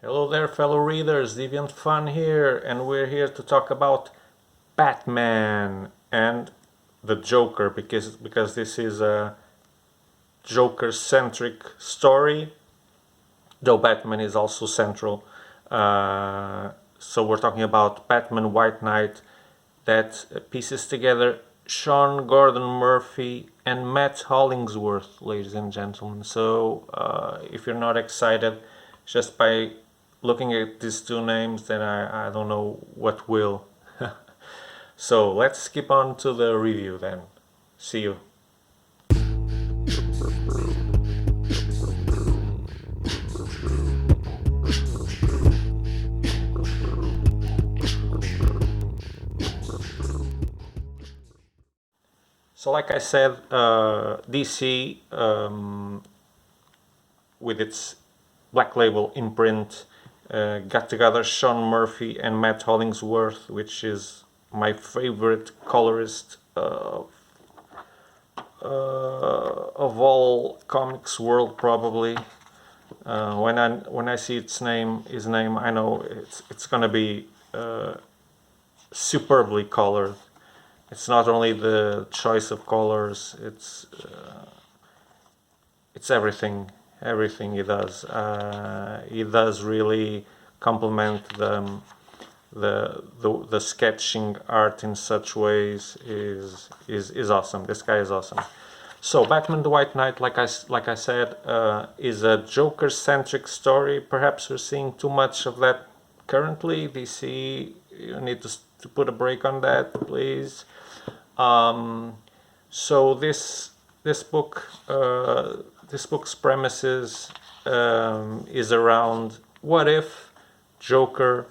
Hello there, fellow readers. Deviant.fun here, and we're here to talk about Batman and the Joker because this is a Joker-centric story, though Batman is also central. So we're talking about Batman White Knight that pieces together Sean Gordon Murphy and Matt Hollingsworth, ladies and gentlemen. So if you're not excited just by looking at these two names, then I don't know what will. So let's skip on to the review then. See you. So like I said, DC, with its Black Label imprint, got together Sean Murphy and Matt Hollingsworth, which is my favorite colorist of all comics world, probably. When I see his name, I know it's gonna be superbly colored. It's not only the choice of colors; it's everything he does. He does really complement the sketching art in such ways is awesome. This guy is awesome. So Batman the White Knight, like I said, is a Joker-centric story. Perhaps we're seeing too much of that currently. DC, you need to put a break on that, please. So this book's premises is around what if Joker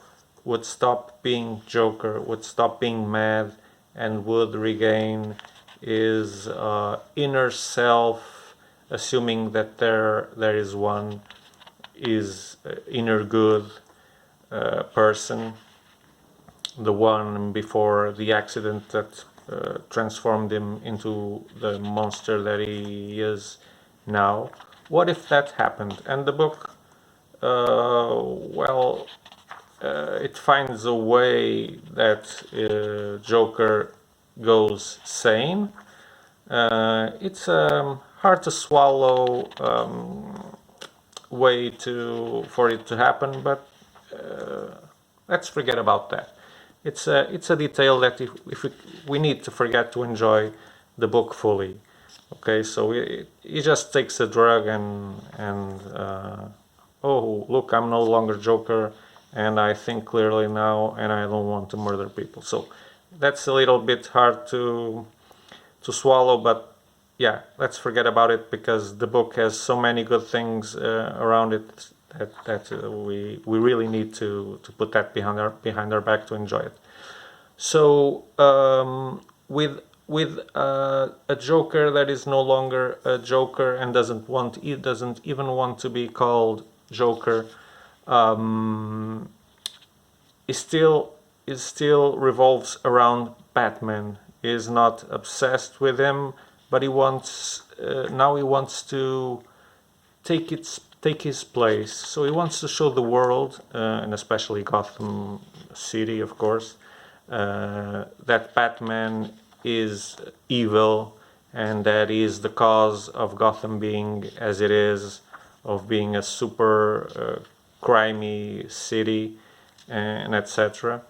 would stop being Joker, would stop being mad, and would regain his inner self, assuming that there is one, is inner good person, the one before the accident that transformed him into the monster that he is now. What if that happened? And the book, it finds a way that Joker goes sane. It's a hard to swallow way for it to happen, but let's forget about that. It's a detail that if we need to forget to enjoy the book fully. Okay, so he just takes a drug and oh look, I'm no longer Joker, and I think clearly now, and I don't want to murder people. So that's a little bit hard to swallow, but yeah, let's forget about it because the book has so many good things around it that we really need to put that behind our back to enjoy it. So with a Joker that is no longer a Joker and doesn't even want to be called Joker, it still revolves around Batman. He is not obsessed with him, but he wants now he wants to take his place. So he wants to show the world, and especially Gotham City, of course, that Batman is evil and that he is the cause of Gotham being as it is, of being a super crimey city, and etc.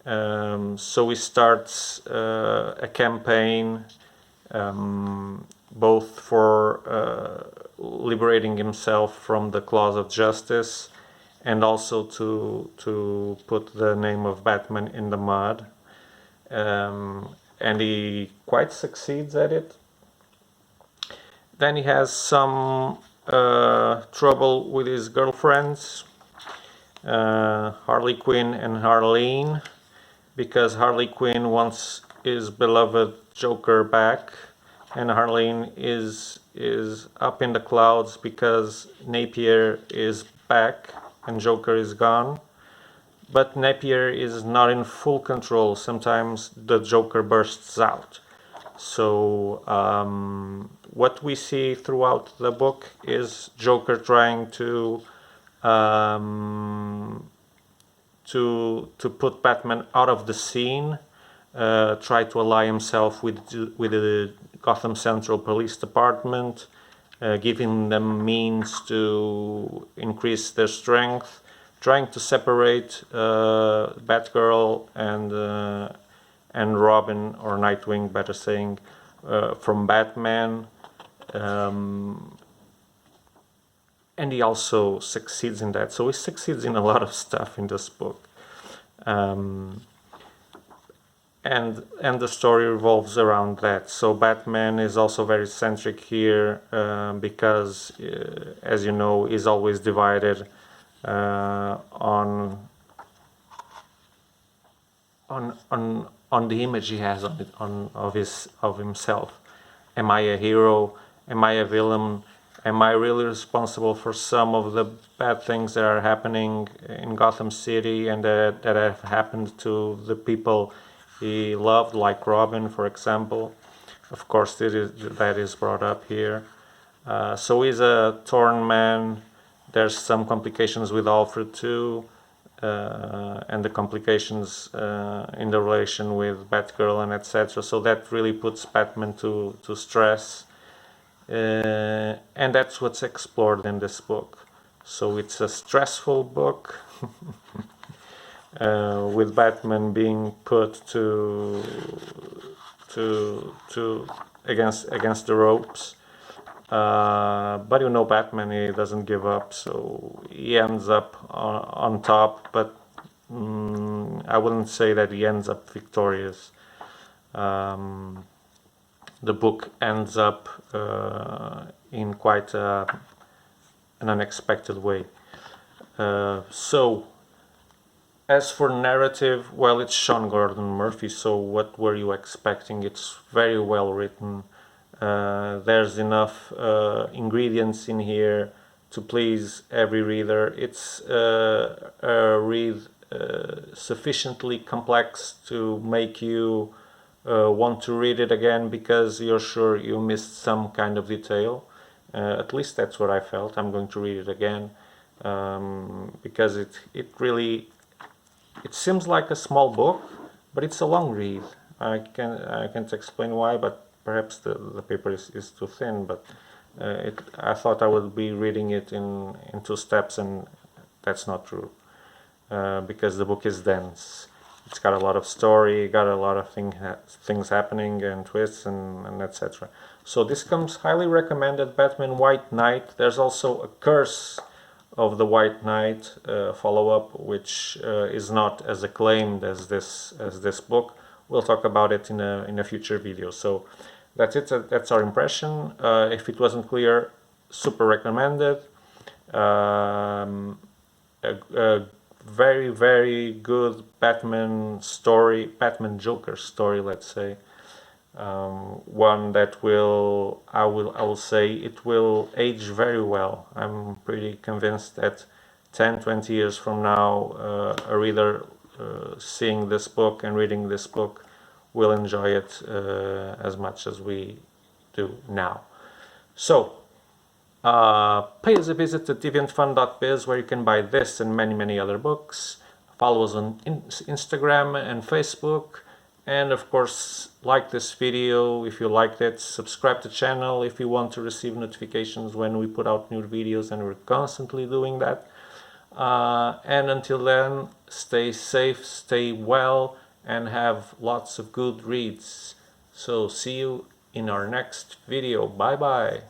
So he starts a campaign both for liberating himself from the claws of justice and also to put the name of Batman in the mud. And he quite succeeds at it. Then he has some trouble with his girlfriends, Harley Quinn and Harleen, because Harley Quinn wants his beloved Joker back, and Harleen is up in the clouds because Napier is back and Joker is gone. But Napier is not in full control. Sometimes the Joker bursts out. So what we see throughout the book is Joker trying to to put Batman out of the scene, try to ally himself with the Gotham Central Police Department, giving them means to increase their strength, trying to separate Batgirl and Robin, or Nightwing, better saying, from Batman. And he also succeeds in that. So he succeeds in a lot of stuff in this book. And the story revolves around that. So Batman is also very centric here, because, as you know, he's always divided on the image he has of himself. Am I a hero? Am I a villain? Am I really responsible for some of the bad things that are happening in Gotham City and that have happened to the people he loved, like Robin, for example? Of course, that is brought up here. So he's a torn man. There's some complications with Alfred too, and the complications in the relation with Batgirl and etc. So that really puts Batman to stress. And that's what's explored in this book. So it's a stressful book with Batman being put against the ropes. But you know, Batman, he doesn't give up, so he ends up on top. But I wouldn't say that he ends up victorious. The book ends up in quite an unexpected way. So, as for narrative, well, it's Sean Gordon Murphy, so what were you expecting? It's very well written. There's enough ingredients in here to please every reader. It's a read sufficiently complex to make you want to read it again, because you're sure you missed some kind of detail. At least that's what I felt. I'm going to read it again, because it really, it seems like a small book, but it's a long read. I can't explain why, but perhaps the paper is too thin. But I thought I would be reading it in 2 steps, and that's not true, because the book is dense. It's got a lot of story, got a lot of things happening and twists and etc. So this comes highly recommended. Batman White Knight. There's also a Curse of the White Knight follow-up, which is not as acclaimed as this book. We'll talk about it in a future video. So that's it. That's our impression. If it wasn't clear, super recommended. A very, very good Batman story, Batman Joker story, let's say. One that I will say it will age very well. I'm pretty convinced that 10-20 years from now, a reader seeing this book and reading this book will enjoy it as much as we do now. So pay us a visit at Deviant.fun.biz, where you can buy this and many other books. Follow us on Instagram and Facebook, and of course like this video if you liked it. Subscribe to the channel if you want to receive notifications when we put out new videos, and we're constantly doing that. And until then, stay safe, stay well, and have lots of good reads. So see you in our next video. Bye bye.